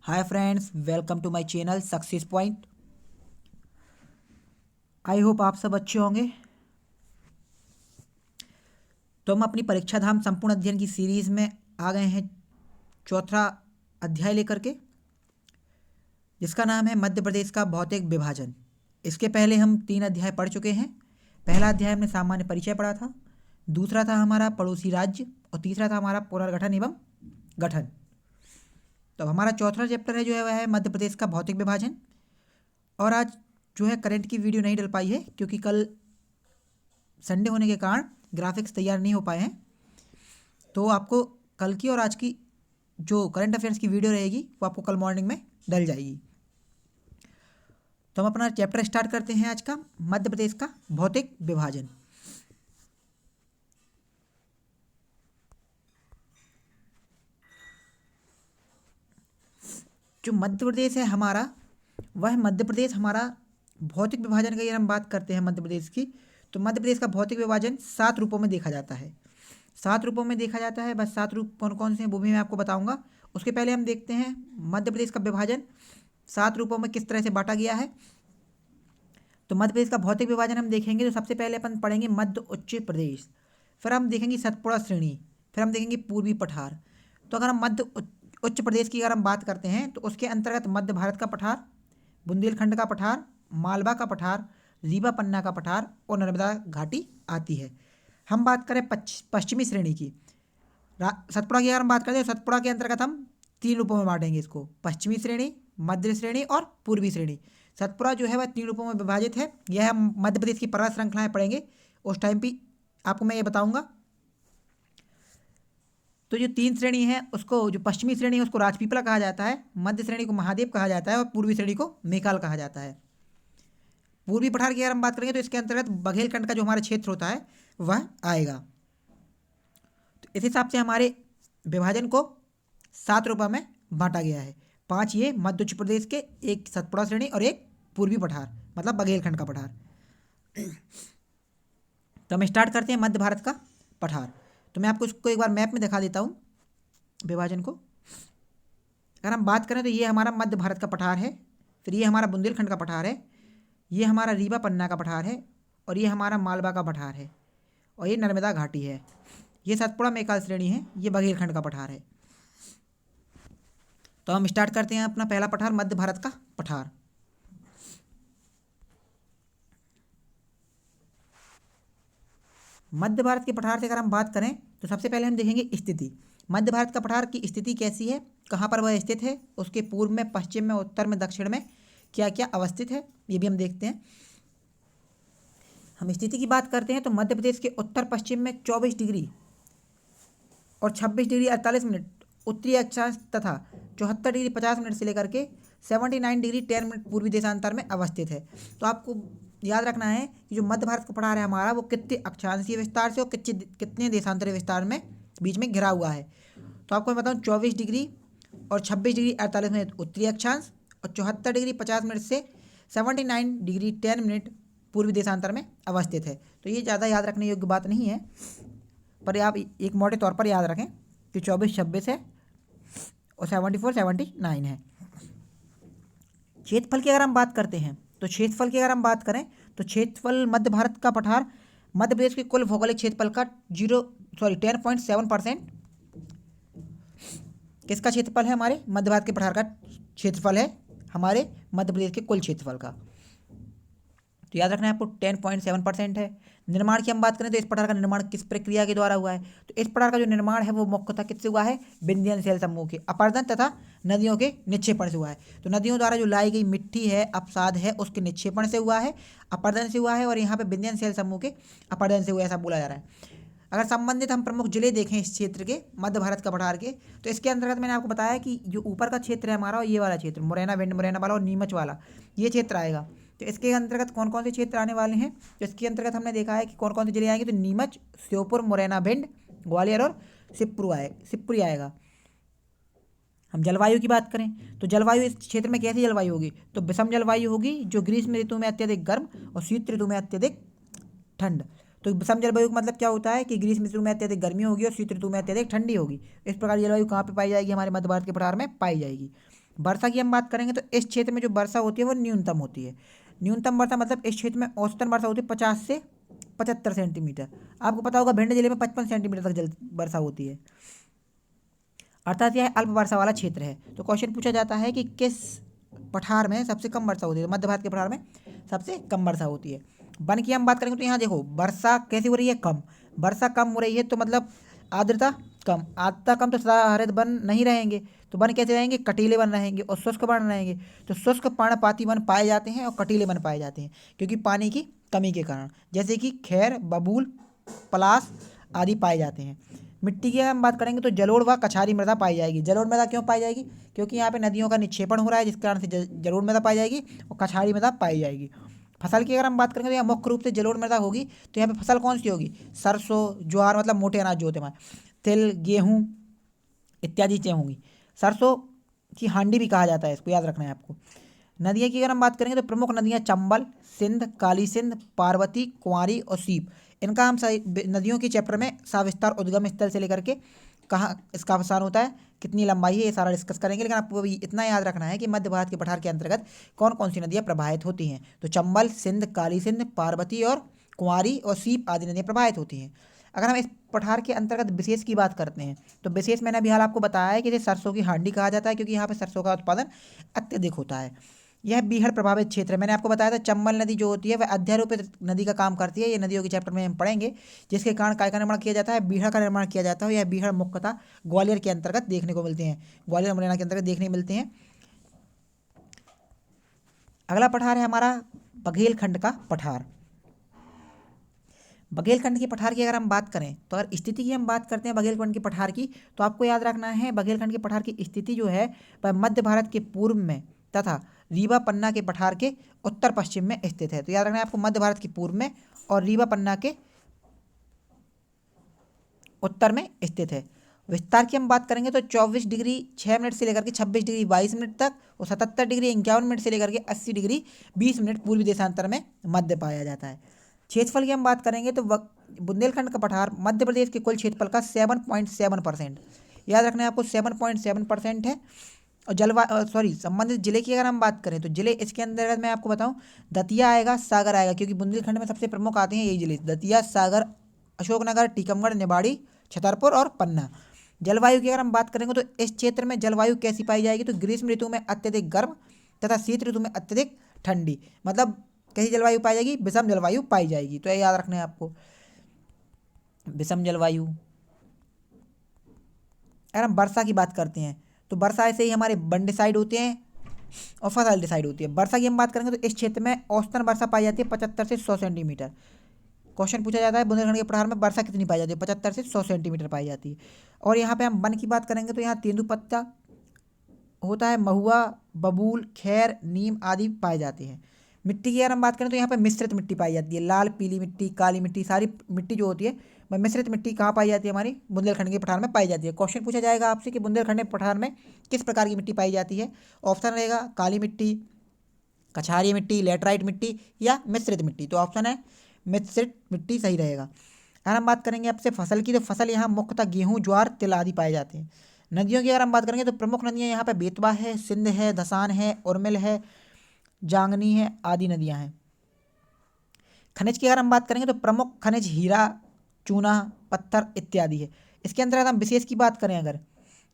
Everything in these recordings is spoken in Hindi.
Hi friends, welcome to my channel success point. I hope आप सब अच्छे होंगे। तो हम अपनी परीक्षा धाम संपूर्ण अध्ययन की सीरीज में आ गए हैं चौथा अध्याय लेकर के, जिसका नाम है मध्य प्रदेश का भौतिक विभाजन। इसके पहले हम 3 अध्याय पढ़ चुके हैं। पहला अध्याय हमने सामान्य परिचय पढ़ा था, दूसरा था हमारा पड़ोसी राज्य और तीसरा था हमारा पुनर्गठन एवं गठन। तो हमारा चौथा चैप्टर है जो है वह है मध्य प्रदेश का भौतिक विभाजन। और आज जो है करंट की वीडियो नहीं डल पाई है क्योंकि कल संडे होने के कारण ग्राफिक्स तैयार नहीं हो पाए हैं। तो आपको कल की और आज की जो करंट अफेयर्स की वीडियो रहेगी वो आपको कल मॉर्निंग में डल जाएगी। तो हम अपना चैप्टर स्टार्ट करते हैं आज का, मध्य प्रदेश का भौतिक विभाजन। जो मध्य प्रदेश है हमारा, वह मध्य प्रदेश हमारा भौतिक विभाजन की अगर हम बात करते हैं मध्य प्रदेश की, तो मध्य प्रदेश का भौतिक विभाजन 7 रूपों में देखा जाता है। 7 रूपों में देखा जाता है। बस 7 रूप कौन कौन से हैं वो भी मैं आपको बताऊंगा। उसके पहले हम देखते हैं मध्य प्रदेश का विभाजन 7 रूपों में किस तरह से बांटा गया है। तो मध्य प्रदेश का भौतिक विभाजन हम देखेंगे तो सबसे पहले अपन पढ़ेंगे मध्य उच्च प्रदेश, फिर हम देखेंगे सतपुड़ा श्रेणी, फिर हम देखेंगे पूर्वी पठार। तो अगर हम मध्य उच्च प्रदेश की अगर हम बात करते हैं तो उसके अंतर्गत मध्य भारत का पठार, बुंदेलखंड का पठार, मालवा का पठार, रीवा पन्ना का पठार और नर्मदा घाटी आती है। हम बात करें पश्चिमी श्रेणी की, सतपुड़ा की अगर हम बात करें तो सतपुड़ा के अंतर्गत हम 3 रूपों में बांटेंगे इसको, पश्चिमी श्रेणी, मध्य श्रेणी और पूर्वी श्रेणी। सतपुड़ा जो है वह 3 रूपों में विभाजित है। यह हम मध्य प्रदेश की पर्वत श्रृंखलाएं पढ़ेंगे उस टाइम भी आपको मैं ये बताऊंगा। तो जो 3 श्रेणी है उसको, जो पश्चिमी श्रेणी है उसको राजपीपला कहा जाता है, मध्य श्रेणी को महादेव कहा जाता है और पूर्वी श्रेणी को मेकाल कहा जाता है। पूर्वी पठार की अगर हम बात करेंगे तो इसके अंतर्गत बघेलखंड का जो हमारा क्षेत्र होता है वह आएगा। तो इस हिसाब से हमारे विभाजन को 7 रूपों में बांटा गया है। 5 ये मध्य उत्तर प्रदेश के, एक सतपुड़ा श्रेणी और एक पूर्वी पठार मतलब बघेलखंड का पठार। तो हम स्टार्ट करते हैं मध्य भारत का पठार। तो मैं आपको इसको एक बार मैप में दिखा देता हूँ विभाजन को। अगर हम बात करें तो ये हमारा मध्य भारत का पठार है, फिर ये हमारा बुंदेलखंड का पठार है, ये हमारा रीवा पन्ना का पठार है और ये हमारा मालवा का पठार है और ये नर्मदा घाटी है। ये सतपुड़ा मेकाल श्रेणी है, ये बघेलखंड का पठार है। तो हम स्टार्ट करते हैं अपना पहला पठार, मध्य भारत का पठार। मध्य भारत के पठार से अगर हम बात करें तो सबसे पहले हम देखेंगे स्थिति। मध्य भारत का पठार की स्थिति कैसी है, कहाँ पर वह स्थित है, उसके पूर्व में, पश्चिम में, उत्तर में, दक्षिण में क्या क्या अवस्थित है, ये भी हम देखते हैं। हम स्थिति की बात करते हैं तो मध्य प्रदेश के उत्तर पश्चिम में 24 डिग्री और 26 डिग्री 48 मिनट उत्तरी अक्षांश तथा 74 डिग्री 50 मिनट से लेकर के 79 डिग्री 10 मिनट पूर्वी देशांतर में अवस्थित है। तो आपको याद रखना है कि जो मध्य भारत का पठार है हमारा वो कितने अक्षांशीय विस्तार से और कितने देशांतरीय विस्तार में बीच में घिरा हुआ है। तो आपको मैं बताऊँ 24 डिग्री और 26 डिग्री 48 मिनट उत्तरी अक्षांश और 74 डिग्री 50 मिनट से 79 डिग्री 10 मिनट पूर्वी देशांतर में अवस्थित है। तो ये ज़्यादा याद रखने योग्य बात नहीं है, पर आप एक मोटे तौर पर याद रखें कि 24-26 है और 74-79 है। क्षेत्रफल की अगर हम बात करते हैं तो क्षेत्रफल की अगर हम बात करें तो क्षेत्रफल मध्य भारत का पठार मध्य प्रदेश के कुल भौगोलिक क्षेत्रफल का 10.7% किसका क्षेत्रफल है, हमारे मध्य भारत के पठार का क्षेत्रफल है हमारे मध्य प्रदेश के कुल क्षेत्रफल का। तो याद रखना है आपको 10.7% है। निर्माण की हम बात करें तो इस पठार का निर्माण किस प्रक्रिया के द्वारा हुआ है, तो इस पठार का जो निर्माण है वो मुख्यतः किससे हुआ है, विंध्यन शैल समूह के अपरदन तथा नदियों के निक्षेपण से हुआ है। तो नदियों द्वारा जो लाई गई मिट्टी है, अपसाद है, उसके निक्षेपण से हुआ है, अपरदन से हुआ है और यहाँ पे विंध्यन शैल समूह के अपरदन से हुआ है, ऐसा बोला जा रहा है। अगर संबंधित हम प्रमुख जिले देखें इस क्षेत्र के, मध्य भारत का पठार के, तो इसके अंतर्गत मैंने आपको बताया कि जो ऊपर का क्षेत्र है हमारा, ये वाला क्षेत्र मुरैना, भिंड मुरैना वाला और नीमच वाला, ये क्षेत्र आएगा। तो इसके अंतर्गत कौन कौन से क्षेत्र आने वाले हैं, तो इसके अंतर्गत हमने देखा है कि कौन कौन से जिले आएंगे, तो नीमच, श्योपुर, मुरैना, भिंड, ग्वालियर और शिवपुरी आएगा। हम जलवायु की बात करें तो जलवायु इस क्षेत्र में कैसी जलवायु होगी, तो विषम जलवायु होगी, जो ग्रीष्म ऋतु में अत्यधिक गर्म और शीत ऋतु में अत्यधिक ठंड। तो विषम जलवायु का मतलब क्या होता है कि ग्रीष्म ऋतु में अत्यधिक गर्मी होगी और शीत ऋतु में अत्यधिक ठंडी होगी। इस प्रकार जलवायु कहाँ पे पाई जाएगी, हमारे मध्य भारत के पठार में पाई जाएगी। वर्षा की हम बात करेंगे तो इस क्षेत्र में जो वर्षा होती है वो न्यूनतम होती है। न्यूनतम वर्षा मतलब इस क्षेत्र में औसतन वर्षा होती है 50 से 75 सेंटीमीटर। आपको पता होगा भिंड जिले में 55 सेंटीमीटर तक जल वर्षा होती है, अर्थात यह अल्प वर्षा वाला क्षेत्र है। तो क्वेश्चन पूछा जाता है कि किस पठार में सबसे कम वर्षा होती है। तो मध्य भारत के पठार में सबसे कम वर्षा होती है। वन की हम बात करेंगे तो यहाँ देखो वर्षा कैसी हो रही है, कम। वर्षा कम हो रही है तो मतलब आर्द्रता कम। आर्द्रता कम तो सदाहरित वन नहीं रहेंगे, तो वन कैसे रहेंगे, कटीले वन रहेंगे और शुष्क वन रहेंगे। तो शुष्क पर्णपाती वन पाए जाते हैं और कटीले वन पाए जाते हैं क्योंकि पानी की कमी के कारण, जैसे कि खैर, बबूल, पलाश आदि पाए जाते हैं। मिट्टी की हम बात करेंगे तो जलोढ़ व कछारी मृदा पाई जाएगी। जलोढ़ मृदा क्यों पाई जाएगी, क्योंकि यहाँ पे नदियों का निक्षेपण हो रहा है, जिस कारण से जलोढ़ मृदा पाई जाएगी और कछारी मृदा पाई जाएगी। फसल की अगर हम बात करेंगे तो यहाँ मुख्य रूप से जलोढ़ मृदा होगी। तो यहाँ पे फसल कौन सी होगी, सरसों, ज्वार मतलब मोटे अनाज जो होते हैं, तिल, गेहूँ इत्यादि चीज़ें होंगी। सरसों की हांडी भी कहा जाता है, इसको याद रखना है आपको। नदियों की अगर हम बात करेंगे तो प्रमुख नदियाँ चंबल, सिंध, काली सिंध, पार्वती, कुंवारी और सीप। इनका हम नदियों के चैप्टर में सविस्तार उद्गम स्थल से लेकर के कहाँ इसका अवसान होता है, कितनी लंबाई है, ये सारा डिस्कस करेंगे। लेकिन आपको अभी इतना याद रखना है कि मध्य भारत के पठार के अंतर्गत कौन कौन सी नदियाँ प्रवाहित होती हैं। तो चंबल, सिंध, काली सिंध, पार्वती और कुंवारी और सीप आदि नदियाँ प्रवाहित होती हैं। अगर हम इस पठार के अंतर्गत विशेष की बात करते हैं तो विशेष मैंने अभी हाल आपको बताया है कि इसे सरसों की हांडी कहा जाता है, क्योंकि यहाँ पे सरसों का उत्पादन अत्यधिक होता है। यह बीहड़ प्रभावित क्षेत्र है। मैंने आपको बताया था चंबल नदी जो होती है वह अध्यारोपित नदी का काम करती है। ये नदियों के चैप्टर में हम पढ़ेंगे, जिसके कारण काय का निर्माण किया जाता है, बीहड़ का निर्माण किया जाता है। यह बीहड़ मुख्यतः ग्वालियर के अंतर्गत देखने को मिलते हैं, ग्वालियर मुरैना के अंतर्गत देखने मिलते हैं। अगला पठार है हमारा बघेलखंड का पठार। बघेलखंड के पठार की अगर हम बात करें तो अगर स्थिति की हम बात करते हैं बघेलखंड के पठार की, तो आपको याद रखना है बघेलखंड के पठार की स्थिति जो है वह मध्य भारत के पूर्व में तथा रीवा पन्ना के पठार के उत्तर पश्चिम में स्थित है। तो याद रखना है आपको मध्य भारत के पूर्व में और रीवा पन्ना के उत्तर में स्थित है। विस्तार की हम बात करेंगे तो 24 डिग्री 6 मिनट से लेकर के 26 डिग्री 22 मिनट तक और 77 डिग्री 51 मिनट से लेकर के 80 डिग्री 20 मिनट पूर्वी देशांतर में मध्य पाया जाता है। क्षेत्रफल की हम बात करेंगे तो बुंदेलखंड का पठार मध्य प्रदेश के कुल क्षेत्रफल का 7.7%, याद रखना है आपको 7.7% है। और संबंधित जिले की अगर हम बात करें तो जिले इसके अंतर्गत मैं आपको बताऊं, दतिया आएगा, सागर आएगा, क्योंकि बुंदेलखंड में सबसे प्रमुख आते हैं यही जिले, दतिया, सागर, अशोकनगर, टीकमगढ़, निवाड़ी, छतरपुर और पन्ना। जलवायु की अगर हम बात करेंगे तो इस क्षेत्र में जलवायु कैसी पाई जाएगी, तो ग्रीष्म ऋतु में अत्यधिक गर्म तथा शीत ऋतु में अत्यधिक ठंडी, मतलब कैसी जलवायु पाई जाएगी, विषम जलवायु पाई जाएगी। तो ये याद रखना है आपको, विषम जलवायु। अगर हम वर्षा की बात करते हैं तो वर्षा ऐसे ही हमारे वन डिसाइड होते हैं और फसल डिसाइड होती है। वर्षा की हम बात करेंगे तो इस क्षेत्र में औसतन वर्षा पाई जाती है 75 से 100 सेंटीमीटर। क्वेश्चन पूछा जाता है बुंदेलखंड के पठार में वर्षा कितनी पाई जाती है, 75 से 100 सेंटीमीटर पाई जाती है। और यहाँ पे हम वन की बात करेंगे तो यहाँ तेंदुपत्ता होता है, महुआ, बबूल, खैर, नीम आदि पाए जाते हैं। मिट्टी की अगर हम बात करें तो यहाँ पे मिश्रित मिट्टी पाई जाती है, लाल, पीली मिट्टी, काली मिट्टी, सारी मिट्टी जो होती है वह मिश्रित मिट्टी कहाँ पाई जाती है, हमारी बुंदेलखंड के पठार में पाई जाती है। क्वेश्चन पूछा जाएगा आपसे कि बुंदेलखंड के पठार में किस प्रकार की मिट्टी पाई जाती है। ऑप्शन रहेगा काली मिट्टी, कछारी मिट्टी, लेटराइट मिट्टी या मिश्रित मिट्टी। तो ऑप्शन है मिश्रित मिट्टी सही रहेगा। अगर हम बात करेंगे आपसे फसल की, तो फसल यहाँ मुख्यतः गेहूँ, ज्वार, तिल आदि पाए जाते हैं। नदियों की अगर हम बात करेंगे तो प्रमुख नदियाँ यहाँ पे बेतवा है, सिंध है, धसान है, उर्मिल है, जांगनी है आदि नदियाँ हैं। खनिज की अगर हम बात करेंगे तो प्रमुख खनिज हीरा, चूना, पत्थर इत्यादि है। इसके अंतर्गत हम विशेष की बात करें अगर,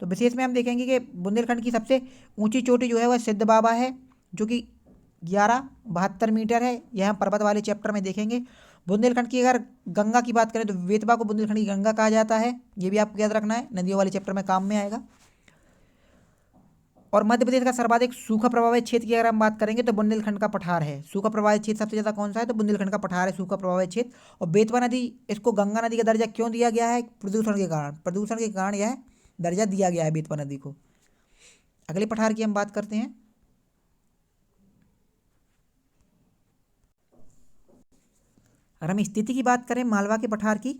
तो विशेष में हम देखेंगे कि बुंदेलखंड की सबसे ऊंची चोटी जो है वह सिद्ध बाबा है, जो कि 1172 मीटर है। यह हम पर्वत वाले चैप्टर में देखेंगे। बुंदेलखंड की अगर गंगा की बात करें तो बेतवा को बुंदेलखंड की गंगा कहा जाता है, ये भी आपको याद रखना है, नदियों वाले चैप्टर में काम में आएगा। और मध्य प्रदेश का सर्वाधिक सूखा प्रभावित क्षेत्र की अगर हम बात करेंगे तो बुंदेलखंड का पठार है। सूखा प्रभावित क्षेत्र सबसे ज़्यादा कौन सा है, तो बुंदेलखंड का पठार है सूखा प्रभावित क्षेत्र। और बेतवा नदी, इसको गंगा नदी का दर्जा क्यों दिया गया है, प्रदूषण के कारण, प्रदूषण के कारण यह दर्जा दिया गया है बेतवा नदी को। अगले पठार की हम बात करते हैं। अगर हम स्थिति की बात करें मालवा के पठार की,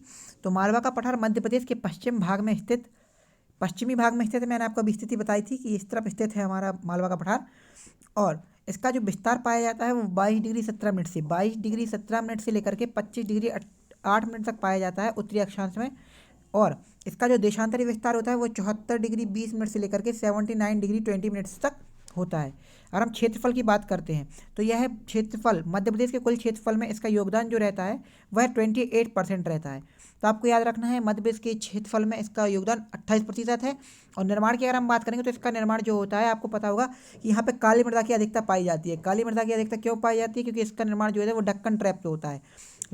तो मालवा का पठार मध्य प्रदेश के पश्चिमी भाग में स्थित है। मैंने आपको अभी स्थिति बताई थी कि इस तरफ स्थित है हमारा मालवा का पठार। और इसका जो विस्तार पाया जाता है वो 22 डिग्री 17 मिनट से लेकर के 25 डिग्री 8 मिनट तक पाया जाता है उत्तरी अक्षांश में। और इसका जो देशांतरी विस्तार होता है वो 74 डिग्री 20 मिनट से लेकर के 79 डिग्री 20 मिनट्स तक होता है। अगर हम क्षेत्रफल की बात करते हैं तो यह क्षेत्रफल मध्य प्रदेश के कुल क्षेत्रफल में इसका योगदान जो रहता है वह 28% रहता है। तो आपको याद रखना है मध्य प्रदेश के क्षेत्रफल में इसका योगदान 28% है। और निर्माण की अगर हम बात करेंगे तो इसका निर्माण जो होता है आपको पता होगा कि यहाँ पे काली मृदा की अधिकता पाई जाती है। काली मृदा की अधिकता क्यों पाई जाती है? क्योंकि इसका निर्माण जो है वो डक्कन ट्रैप पे होता है,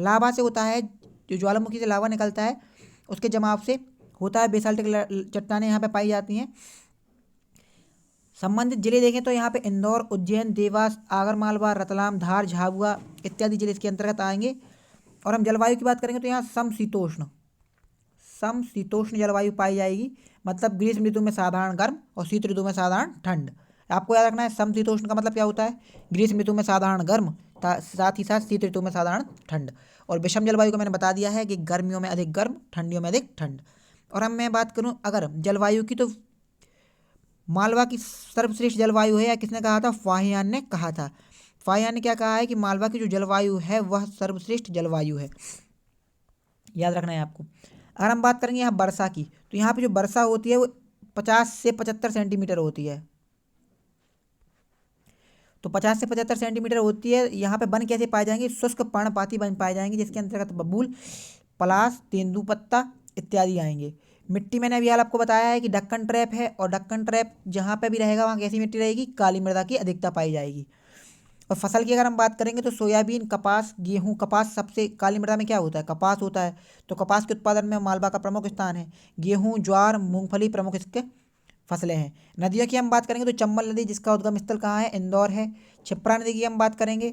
लावा से होता है। जो ज्वालामुखी से लावा निकलता है उसके जमाव से होता है, बेसाल्टिक चट्टानें यहाँ पे पाई जाती हैं। संबंधित जिले देखें तो यहाँ पे इंदौर, उज्जैन, देवास, आगरमालवा, रतलाम, धार, झाबुआ इत्यादि जिले इसके अंतर्गत आएंगे। और हम जलवायु की बात करेंगे तो यहाँ समशीतोष्ण जलवायु पाई जाएगी। मतलब ग्रीष्म ऋतु में साधारण गर्म और शीत ऋतु में साधारण ठंड। आपको याद रखना है समशीतोष्ण का मतलब क्या होता है? ग्रीष्म ऋतु में साधारण गर्म, साथ ही साथ शीत ऋतु में साधारण ठंड। और विषम जलवायु को मैंने बता दिया है कि गर्मियों में अधिक गर्म, ठंडियों में अधिक ठंड। और अब मैं बात करूँ अगर जलवायु की, तो मालवा की सर्वश्रेष्ठ जलवायु है, या किसने कहा था? फाहियान ने कहा था। फाहियान ने क्या कहा है कि मालवा की जो जलवायु है वह सर्वश्रेष्ठ जलवायु है। याद रखना है आपको। अगर हम बात करेंगे यहाँ वर्षा की, तो यहाँ पे जो वर्षा होती है वो 50 से 75 सेंटीमीटर होती है। तो 50 से 75 सेंटीमीटर होती है। यहाँ पे वन कैसे पाए जाएंगे? शुष्क पर्णपाती वन पाए जाएंगे, जिसके अंतर्गत बबूल, पलाश, तेंदुपत्ता इत्यादि आएंगे। मिट्टी मैंने अभी हाल आपको बताया है कि डक्कन ट्रैप है, और डक्कन ट्रैप जहाँ पे भी रहेगा वहाँ कैसी मिट्टी रहेगी? काली मृदा की अधिकता पाई जाएगी। और फसल की अगर हम बात करेंगे तो सोयाबीन, कपास, गेहूं। कपास सबसे काली मृदा में क्या होता है? कपास होता है। तो कपास के उत्पादन में मालवा का प्रमुख स्थान है। गेहूं, ज्वार, मूंगफली प्रमुख इसके फसलें हैं। नदियों की हम बात करेंगे तो चंबल नदी, जिसका उद्गम स्थल कहाँ है? इंदौर है। क्षिप्रा नदी की हम बात करेंगे,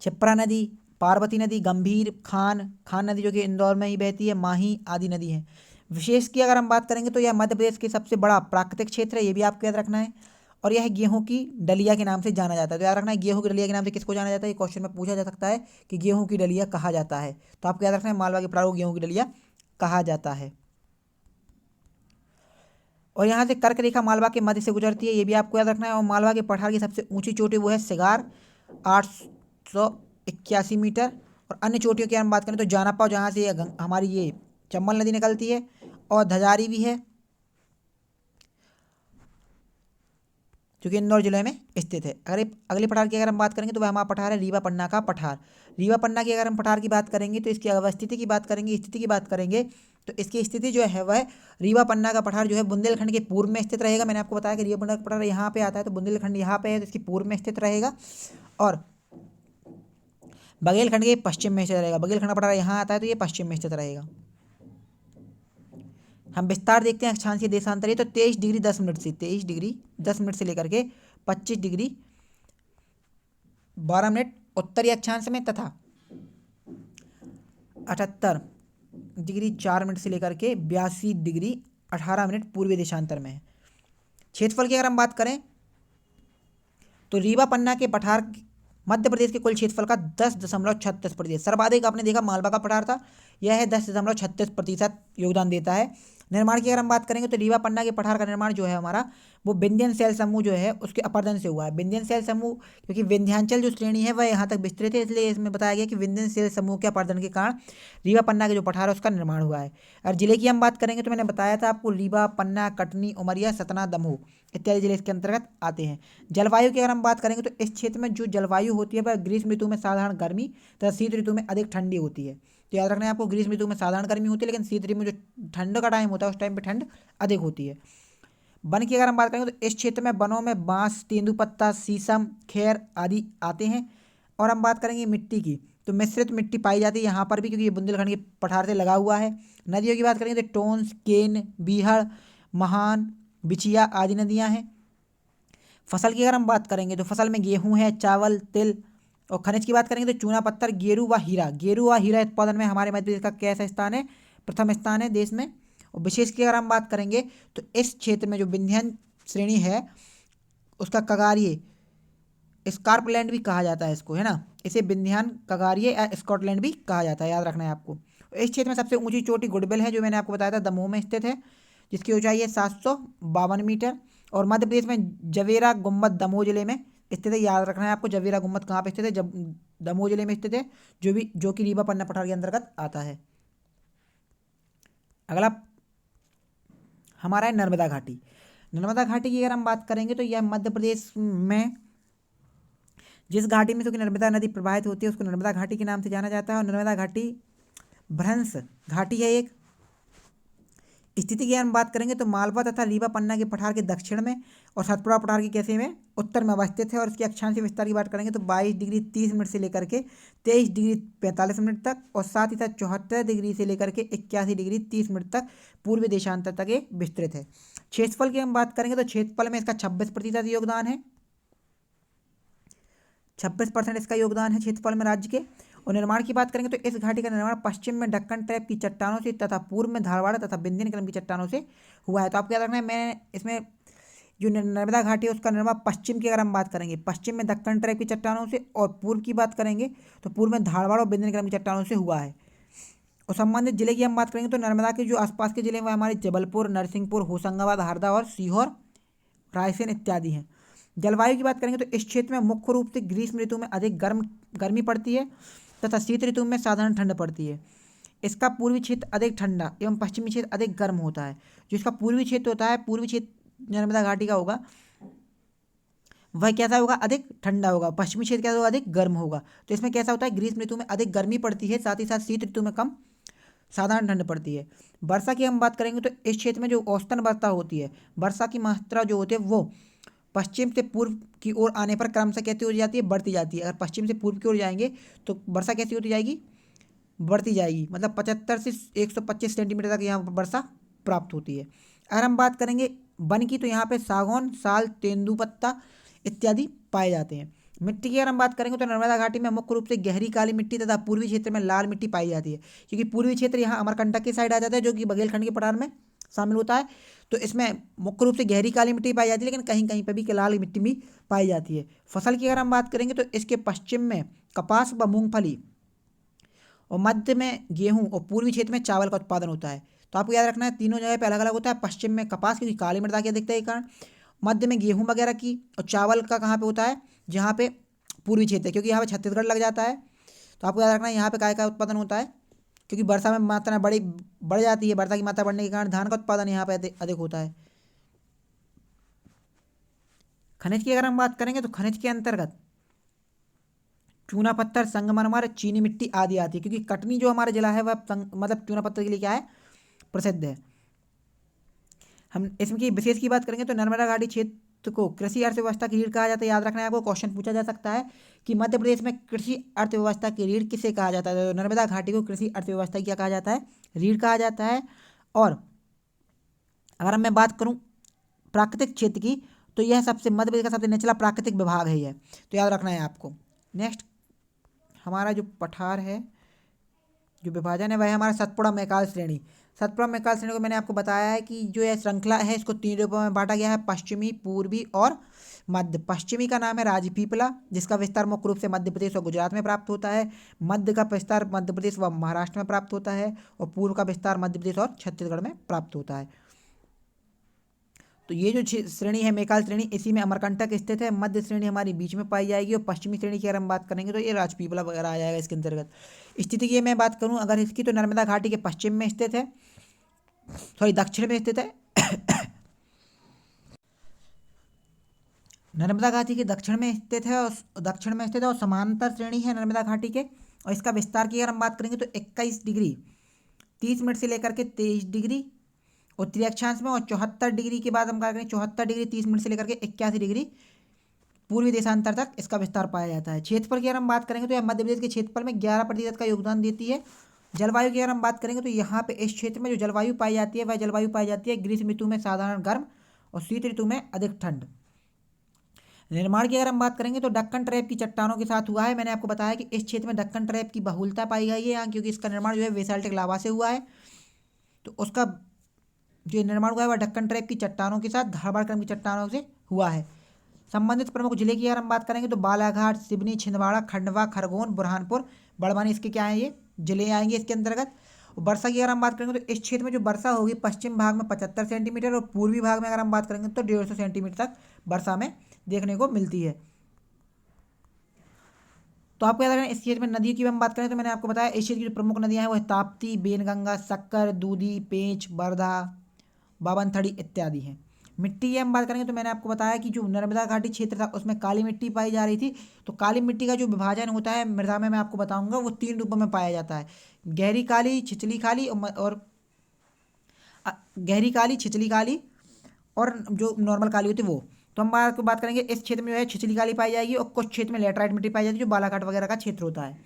क्षिप्रा नदी, पार्वती नदी, गंभीर, खान नदी जो कि इंदौर में ही बहती है, माही आदि नदी हैं। विशेष की अगर हम बात करेंगे तो यह मध्य प्रदेश के सबसे बड़ा प्राकृतिक क्षेत्र है, ये भी आपको याद रखना है। और यह गेहूं की डलिया के नाम से जाना जाता है। तो याद रखना है गेहूं की डलिया के नाम से किसको जाना जाता है? ये क्वेश्चन में पूछा जा सकता है कि गेहूं की डलिया कहा जाता है। तो आपको याद रखना है मालवा के पठार को गेहूं की डलिया कहा जाता है। और यहाँ से कर्क रेखा मालवा के मध्य से गुजरती है, ये भी आपको याद रखना है। और मालवा के पठार की सबसे ऊंची चोटी वो है सिगार, 881 मीटर। और अन्य चोटियों की हम बात करें तो जानापाव, जहाँ से हमारी ये चंबल नदी निकलती है, और धजारी भी है जो कि इंदौर जिले में स्थित है। अगर अगले पठार की अगर हम बात करेंगे तो वह हमारा पठार है रीवा पन्ना का पठार। रीवा पन्ना की अगर हम पठार की बात करेंगे तो इसकी अवस्थिति की बात करेंगे, स्थिति की बात करेंगे, तो इसकी स्थिति जो है वह रीवा पन्ना का पठार जो है बुंदेलखंड के पूर्व में स्थित रहेगा। मैंने आपको बताया कि रीवा पन्ना का पठार यहाँ पे आता है, तो बुंदेलखंड यहाँ पे है, तो इसकी पूर्व में स्थित रहेगा। और बघेलखंड के पश्चिम में स्थित रहेगा। बघेलखंड का पठार यहाँ आता है, तो ये पश्चिम में स्थित रहेगा। हम विस्तार देखते हैं अक्षांशीय देशांतरीय, तो 23 डिग्री 10 मिनट से 23 डिग्री 10 मिनट से लेकर के 25 डिग्री 12 मिनट उत्तरी अक्षांश में, तथा 78 डिग्री 4 मिनट से लेकर के 82 डिग्री 18 मिनट पूर्वी देशांतर में है। क्षेत्रफल की अगर हम बात करें तो रीवा पन्ना के पठार मध्य प्रदेश के कुल क्षेत्रफल का 10.36%। सर्वाधिक आपने देखा मालवा का पठार था, यह है 10.36% योगदान देता है। निर्माण की अगर हम बात करेंगे तो रीवा पन्ना के पठार का निर्माण जो है हमारा वो विंध्यन शैल समूह जो है उसके अपर्दन से हुआ है। विंध्यन शैल समूह, क्योंकि विंध्यांचल जो श्रेणी है वह यहाँ तक विस्तृत है, इसलिए इसमें बताया गया कि विंध्यन शैल समूह के अपर्दन के कारण रीवा पन्ना के जो पठार है उसका निर्माण हुआ है। और जिले की हम बात करेंगे तो मैंने बताया था आपको रीवा, पन्ना, कटनी, उमरिया, सतना, दमोह इत्यादि जिले इसके अंतर्गत आते हैं। जलवायु की अगर हम बात करेंगे तो इस क्षेत्र में जो जलवायु होती है वह ग्रीष्म ऋतु में साधारण गर्मी तथा शीत ऋतु में अधिक ठंडी होती है। तो याद रखना है आपको, ग्रीष्म ऋतु में साधारण गर्मी होती है, लेकिन शीत ऋतु में जो ठंड का टाइम होता है उस टाइम पे ठंड अधिक होती है। वन की अगर हम बात करेंगे तो इस क्षेत्र में वनों में बांस, तेंदुपत्ता, शीशम, खेर आदि आते हैं। और हम बात करेंगे मिट्टी की, तो मिश्रित मिट्टी पाई जाती है यहाँ पर भी, क्योंकि ये बुंदेलखंड के पठार से लगा हुआ है। नदियों की बात करेंगे तो टोंस, केन, बीहड़, महान, बिछिया आदि नदियाँ हैं। फसल की अगर हम बात करेंगे तो फसल में गेहूं है, चावल, तिल। और खनिज की बात करेंगे तो चूना पत्थर, गेरू व हीरा। गेरू व हीरा उत्पादन में हमारे मध्य प्रदेश का कैसा स्थान है? प्रथम स्थान है देश में। और विशेष की अगर हम बात करेंगे तो इस क्षेत्र में जो विंध्यन श्रेणी है उसका कगारिये, स्कॉटलैंड भी कहा जाता है इसको, है ना। इसे विंध्यान, कगारिये या स्कॉटलैंड भी कहा जाता है, याद रखना है आपको। इस क्षेत्र में सबसे ऊंची चोटी गुडबिल है, जो मैंने आपको बताया था दमोह में स्थित है, जिसकी ऊंचाई है 752 मीटर। और मध्य प्रदेश में जवेरा गुम्बद दमोह जिले में स्थित है। याद रखना है आपको, जवेरा गुम्बद कहाँ पे स्थित है? जब दमोह जिले में स्थित है, जो कि रीवा पन्ना पठार के अंतर्गत आता है। अगला हमारा है नर्मदा घाटी। नर्मदा घाटी की अगर हम बात करेंगे तो यह मध्य प्रदेश में जिस घाटी में से नर्मदा नदी प्रवाहित होती है उसको नर्मदा घाटी के नाम से जाना जाता है। और नर्मदा घाटी भ्रंश घाटी है एक। स्थिति की हम बात करेंगे तो मालवा तथा रीवा पन्ना के पठार के दक्षिण में और सतपुड़ा पठार के कैसे में उत्तर में अवस्थित है। और इसके अक्षांशीय विस्तार की बात करेंगे तो 22 डिग्री 30 मिनट से लेकर के 23 डिग्री 45 मिनट तक, और साथ ही साथ 74 डिग्री से लेकर के 81 डिग्री 30 मिनट तक पूर्वी देशांतर तक ये विस्तृत है। क्षेत्रफल की हम बात करेंगे तो क्षेत्रफल में इसका 26% योगदान है। 26% इसका योगदान है क्षेत्रफल में राज्य के। और निर्माण की बात करेंगे तो इस घाटी का निर्माण पश्चिम में दक्कन ट्रैप की चट्टानों से तथा पूर्व में धारवाड़ तथा विंध्य क्रम की चट्टानों से हुआ है। तो आपको याद रखना है, मैं इसमें जो नर्मदा घाटी है उसका निर्माण पश्चिम की अगर हम बात करेंगे पश्चिम में दक्कन ट्रैप की चट्टानों से, और पूर्व की बात करेंगे तो पूर्व में धारवाड़ और विंध्य क्रम की चट्टानों से हुआ है। और संबंधित जिले की हम बात करेंगे तो नर्मदा के जो आसपास के जिले हैं हमारे जबलपुर, नरसिंहपुर, होशंगाबाद, हरदा और सीहोर, रायसेन इत्यादि हैं। जलवायु की बात करेंगे तो इस क्षेत्र में मुख्य रूप से ग्रीष्म ऋतु में अधिक गर्मी पड़ती है तथा शीत ऋतु में साधारण ठंड पड़ती है। इसका पूर्वी क्षेत्र अधिक ठंडा एवं पश्चिमी क्षेत्र अधिक गर्म होता है। जो इसका पूर्वी क्षेत्र होता है, पूर्वी क्षेत्र नर्मदा घाटी का होगा वह कैसा होगा, अधिक ठंडा होगा। पश्चिमी क्षेत्र कैसा होगा, अधिक गर्म होगा। तो इसमें कैसा होता है, ग्रीष्म ऋतु में अधिक गर्मी पड़ती है, साथ ही साथ शीत ऋतु में कम साधारण ठंड पड़ती है। वर्षा की हम बात करेंगे तो इस क्षेत्र में जो औसतन वर्षा होती है, वर्षा की मात्रा जो होती है वो पश्चिम से पूर्व की ओर आने पर क्रमशः कैसी हो जाती है, बढ़ती जाती है। अगर पश्चिम से पूर्व की ओर जाएंगे तो वर्षा कैसी होती जाएगी, बढ़ती जाएगी। मतलब 75 से 125 सेंटीमीटर तक यहाँ पर वर्षा प्राप्त होती है। अगर हम बात करेंगे वन की तो यहाँ पे सागौन, साल, तेंदुपत्ता इत्यादि पाए जाते हैं। मिट्टी की अगर हम बात करेंगे तो नर्मदा घाटी में मुख्य रूप से गहरी काली मिट्टी तथा पूर्वी क्षेत्र में लाल मिट्टी पाई जाती है, क्योंकि पूर्वी क्षेत्र यहाँ अमरकंटक की साइड आ जाता है जो कि बघेलखंड के पठार में शामिल होता है। तो इसमें मुख्य रूप से गहरी काली मिट्टी पाई जाती है, लेकिन कहीं कहीं पर भी लाल मिट्टी भी पाई जाती है। फसल की अगर हम बात करेंगे तो इसके पश्चिम में कपास व मूंगफली और मध्य में गेहूं और पूर्वी क्षेत्र में चावल का उत्पादन होता है। तो आपको याद रखना है तीनों जगह पे अलग अलग होता है। पश्चिम में कपास क्योंकि काली मृदा की अधिकता के कारण, मध्य में गेहूं वगैरह की, और चावल का कहाँ पे होता है, जहाँ पे पूर्वी क्षेत्र है, क्योंकि यहाँ पे छत्तीसगढ़ लग जाता है। तो आपको याद रखना है यहाँ पे काय का उत्पादन होता है, क्योंकि वर्षा में मात्रा बढ़ जाती है, वर्षा की मात्रा बढ़ने के कारण धान का उत्पादन यहाँ पे अधिक होता है। खनिज की अगर हम बात करेंगे तो खनिज के अंतर्गत चूना पत्थर, संगमरमर, चीनी मिट्टी आदि आती है, क्योंकि कटनी जो हमारा जिला है वह मतलब चूना पत्थर के लिए क्या है, प्रसिद्ध है। हम इसमें की विशेष की बात करेंगे तो नर्मदा घाटी क्षेत्र को कृषि अर्थव्यवस्था की रीढ़ कहा जाता है। याद रखना है, आपको क्वेश्चन पूछा जा सकता है कि मध्य प्रदेश में कृषि अर्थव्यवस्था की रीढ़ किसे कहा जाता है। तो नर्मदा घाटी को कृषि अर्थव्यवस्था की क्या कहा जाता है, रीढ़ कहा जाता है। और अगर मैं बात करूं प्राकृतिक क्षेत्र की तो यह सबसे मध्य प्रदेश का सबसे निचला प्राकृतिक विभाग है यह, तो याद रखना है आपको। नेक्स्ट हमारा जो पठार है, जो विभाजन है वह है हमारा सतपुड़ा मैकाल श्रेणी। सतपुड़ा मैकाल श्रेणी को मैंने आपको बताया है कि जो यह श्रृंखला है इसको 3 रूपों में बांटा गया है, पश्चिमी, पूर्वी और मध्य। पश्चिमी का नाम है राजपीपला, जिसका विस्तार मुख्य रूप से मध्य प्रदेश और गुजरात में प्राप्त होता है। मध्य का विस्तार मध्य प्रदेश व महाराष्ट्र में प्राप्त होता है, और पूर्व का विस्तार मध्य प्रदेश और छत्तीसगढ़ में प्राप्त होता है। तो ये जो श्रेणी है मैकाल श्रेणी, इसी में अमरकंटक स्थित है। मध्य श्रेणी हमारी बीच में पाई जाएगी, और पश्चिमी श्रेणी की अगर हम बात करेंगे तो ये राजपीपला वगैरह आ जाएगा इसके अंतर्गत। स्थिति की मैं बात करूं अगर इसकी, तो नर्मदा घाटी के पश्चिम में स्थित है, सॉरी दक्षिण में स्थित है। नर्मदा घाटी के दक्षिण में स्थित है, और समांतर श्रेणी है नर्मदा घाटी के। और इसका विस्तार की अगर हम बात करेंगे तो 21 डिग्री 30 मिनट से लेकर के 23 डिग्री उत्तरी अक्षांश में, और 74 डिग्री के बाद हम क्या करें 74 डिग्री 30 मिनट से लेकर के 81 डिग्री पूर्वी देशांतर तक इसका विस्तार पाया जाता है। क्षेत्रफल की अगर हम बात करेंगे तो यह मध्य प्रदेश के क्षेत्रफल में 11% का योगदान देती है। जलवायु की अगर हम बात करेंगे तो यहाँ पे इस क्षेत्र में जो जलवायु पाई जाती है वह जलवायु पाई जाती है ग्रीष्म ऋतु में साधारण गर्म और शीत ऋतु में अधिक ठंड। निर्माण की अगर हम बात करेंगे तो दक्कन ट्रैप की चट्टानों के साथ हुआ है। मैंने आपको बताया कि इस क्षेत्र में दक्कन ट्रैप की बहुलता पाई गई है यहाँ, क्योंकि इसका निर्माण जो है बेसाल्टिक लावा से हुआ है। तो उसका जो निर्माण हुआ है वह दक्कन ट्रैप की चट्टानों के साथ धारवाड़ क्रम की चट्टानों से हुआ है। संबंधित प्रमुख जिले की अगर हम बात करेंगे तो बालाघाट, सिवनी, छिंदवाड़ा, खंडवा, खरगोन, बुरहानपुर, बड़वानी इसके क्या है, ये जिले आएंगे इसके अंतर्गत। वर्षा की अगर हम बात करेंगे तो इस क्षेत्र में जो वर्षा होगी पश्चिम भाग में 75 सेंटीमीटर, और पूर्वी भाग में अगर हम बात करेंगे तो 150 सेंटीमीटर तक वर्षा में देखने को मिलती है। तो आपको याद रखना इस क्षेत्र में नदियों की हम बात करें तो मैंने आपको बताया इस क्षेत्र की जो प्रमुख नदियां हैं वो है ताप्ती, बेनगंगा, शक्कर, दूधी, पेंच, बरधा, बावनथड़ी इत्यादि हैं। मिट्टी की हम बात करेंगे तो मैंने आपको बताया कि जो नर्मदा घाटी क्षेत्र था उसमें काली मिट्टी पाई जा रही थी। तो काली मिट्टी का जो विभाजन होता है मृदा में, मैं आपको बताऊंगा, वो 3 रूपों में पाया जाता है। गहरी काली, छिछली काली गहरी काली, छिछली काली और जो नॉर्मल काली होती है वो। तो हम बात करेंगे इस क्षेत्र में जो है छिछली काली पाई जाएगी, और कुछ क्षेत्र में लेटराइट मिट्टी पाई जाती है जो बालाघाट वगैरह का क्षेत्र होता है।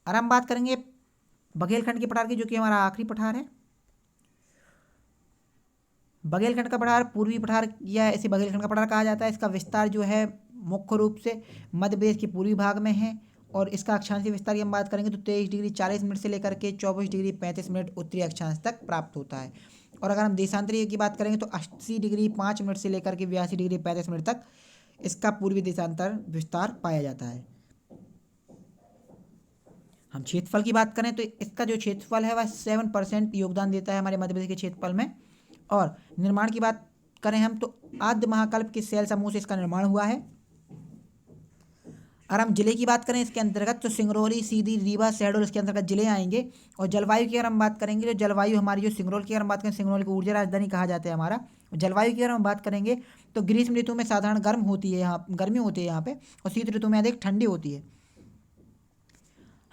और हम बात करेंगे बघेलखंड के पठार की, जो कि हमारा आखिरी पठार है। बघेलखंड का पठार पूर्वी पठार या इसे बघेलखंड का पठार कहा जाता है। इसका विस्तार जो है मुख्य रूप से मध्य प्रदेश के पूर्वी भाग में है, और इसका अक्षांशीय विस्तार की हम बात करेंगे तो 23 डिग्री 40 मिनट से लेकर के 24 डिग्री 35 मिनट उत्तरी अक्षांश तक प्राप्त होता है। और अगर हम देशांतरीय की बात करेंगे तो 80 डिग्री 5 मिनट से लेकर के 82 डिग्री 35 मिनट तक इसका पूर्वी देशांतर विस्तार पाया जाता है। हम क्षेत्रफल की बात करें तो इसका जो क्षेत्रफल है वह 7% योगदान देता है हमारे मध्य प्रदेश के क्षेत्रफल में। और निर्माण की बात करें हम तो आद्य महाकल्प के शैल समूह से इसका निर्माण हुआ है। अगर हम जिले की बात करें इसके अंतर्गत तो सिंगरौली, सीधी, रीवा, शहडोल इसके अंतर्गत जिले आएंगे। और जलवायु की अगर हम बात करेंगे तो जलवायु हमारी जो सिंगरौल की अगर हम बात करें, सिंगरौल को ऊर्जा राजधानी कहा जाता है हमारा। जलवायु की अगर हम बात करेंगे तो ग्रीष्म ऋतु में साधारण गर्म होती है, यहाँ गर्मी होती है यहाँ पे, और शीत ऋतु में अधिक ठंडी होती है।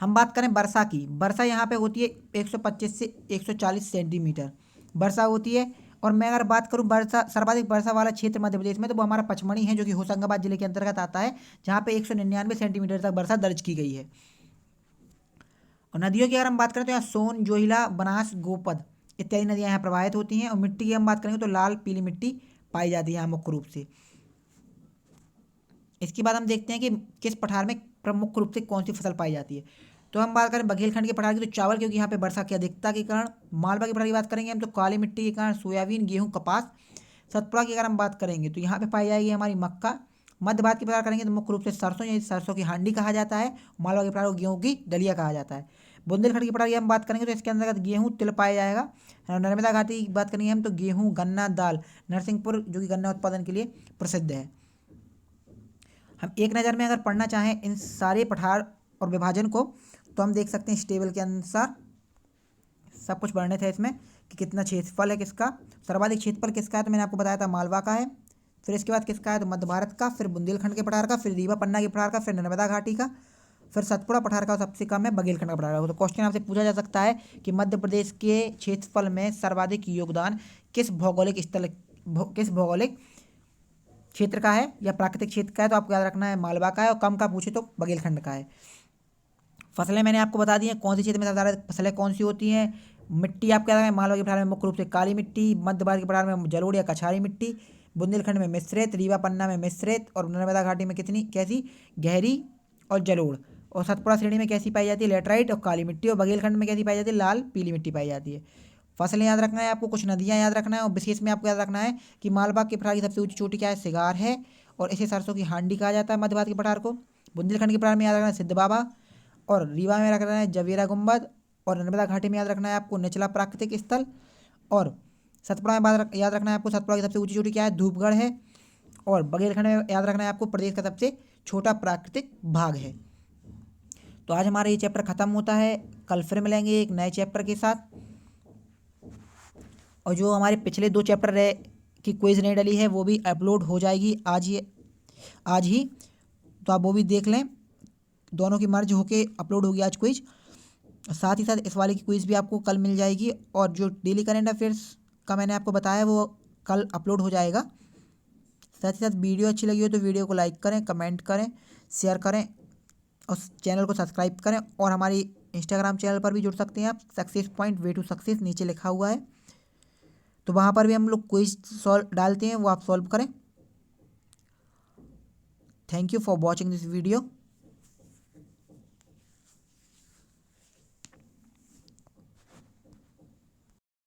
हम बात करें वर्षा की, वर्षा यहाँ पे होती है 125 से 140 सेंटीमीटर वर्षा होती है। और मैं अगर बात करूँ वर्षा, सर्वाधिक वर्षा वाला क्षेत्र मध्य प्रदेश में, तो वो हमारा पचमढ़ी है, जो कि होशंगाबाद जिले के अंतर्गत आता है, जहाँ पे 199 सेंटीमीटर तक वर्षा दर्ज की गई है। और नदियों की अगर हम बात करें तो यहाँ सोन, जोहिला, बनास, गोपद इत्यादि नदियाँ यहाँ प्रवाहित होती हैं। और मिट्टी की हम बात करेंगे तो लाल पीली मिट्टी पाई जाती है यहाँ मुख्य रूप से। इसके बाद हम देखते हैं कि किस पठार में प्रमुख रूप से कौन सी फसल पाई जाती है। तो हम बात करें बघेलखंड के पठार की तो चावल, क्योंकि यहाँ पे वर्षा की अधिकता के कारण। मालवा के पठार की बात करेंगे हम तो काली मिट्टी के कारण सोयाबीन, गेहूं, कपास। सतपुड़ा की अगर हम बात करेंगे तो यहाँ पे पाई जाएगी हमारी मक्का। मध्य भारत की पठार करेंगे तो मुख्य रूप से सरसों, यानी सरसों की हांडी कहा जाता है। मालवा के पठार को गेहूं की दलिया कहा जाता है। बुंदेलखंड की पठार की हम बात करेंगे तो इसके अंतर्गत गेहूं, तिल पाया जाएगा। नर्मदा घाटी की बात करेंगे हम तो गेहूं, गन्ना, दाल। नरसिंहपुर जो कि गन्ना उत्पादन के लिए प्रसिद्ध है। हम एक नज़र में अगर पढ़ना चाहें इन सारे पठार और विभाजन को तो हम देख सकते हैं इस टेबल के अनुसार सब कुछ वर्णित है इसमें कि कितना क्षेत्रफल है किसका। सर्वाधिक क्षेत्रफल किसका है तो मैंने आपको बताया था मालवा का है। फिर इसके बाद किसका है तो मध्य भारत का, फिर बुंदेलखंड के पठार का, फिर रीवा पन्ना के पठार का, फिर नर्मदा घाटी का, फिर सतपुड़ा पठार का, सबसे कम है बघेलखंड का पठार का। तो क्वेश्चन आपसे पूछा जा सकता है कि मध्य प्रदेश के क्षेत्रफल में सर्वाधिक योगदान किस भौगोलिक क्षेत्र का है या प्राकृतिक क्षेत्र का है, तो आपको याद रखना है मालवा का है, और कम का पूछे तो बघेलखंड का है। फसलें मैंने आपको बता दी हैं कौन सी क्षेत्र में साधारण फसलें कौन सी होती हैं। मिट्टी आपको याद रखना है मालवा के पठार में मुख्य रूप से काली मिट्टी, मध्य भारत के पठार में जलोढ़ या कछारी मिट्टी, बुंदेलखंड में मिश्रित, रीवा पन्ना में मिश्रित, और नर्मदा घाटी में कितनी कैसी गहरी और जलोढ़। और सतपुड़ा श्रेणी में कैसी पाई जाती है लेटराइट और काली मिट्टी, और बघेलखंड में कैसी पाई जाती है लाल पीली मिट्टी पाई जाती है। फसलें याद रखना है आपको, कुछ नदियाँ याद रखना है, और विशेष में आपको याद रखना है कि मालवा के पठार की सबसे ऊंची चोटी क्या है, सिगार है, और इसे सरसों की हांडी कहा जाता है मध्य भारत के पठार को। बुंदेलखंड के पठार में याद रखना है सिद्ध बाबा, और रीवा में रखना है जवेरा गुंबद, और नर्मदा घाटी में याद रखना है आपको निचला प्राकृतिक स्थल, और सतपुड़ा में याद रखना है आपको सतपुड़ा की सबसे ऊंची चोटी क्या है धूपगढ़ है, और बघेलखंड में याद रखना है आपको प्रदेश का सबसे छोटा प्राकृतिक भाग है। तो आज हमारा ये चैप्टर खत्म होता है, कल फिर मिलेंगे एक नए चैप्टर के साथ। और जो हमारे पिछले 2 चैप्टर रहे की क्विज नहीं डली है वो भी अपलोड हो जाएगी आज ही, तो आप वो भी देख लें। दोनों की मर्ज होके अपलोड होगी आज क्विज, साथ ही साथ इस वाले की क्विज भी आपको कल मिल जाएगी। और जो डेली करंट अफेयर्स का मैंने आपको बताया वो कल अपलोड हो जाएगा। साथ ही साथ वीडियो अच्छी लगी हो तो वीडियो को लाइक करें, कमेंट करें, शेयर करें, और चैनल को सब्सक्राइब करें। और हमारी इंस्टाग्राम चैनल पर भी जुड़ सकते हैं आप, success point way to success नीचे लिखा हुआ है, तो वहाँ पर भी हम लोग क्विज सॉल्व डालते हैं, वो आप सॉल्व करें। Thank you for watching this video.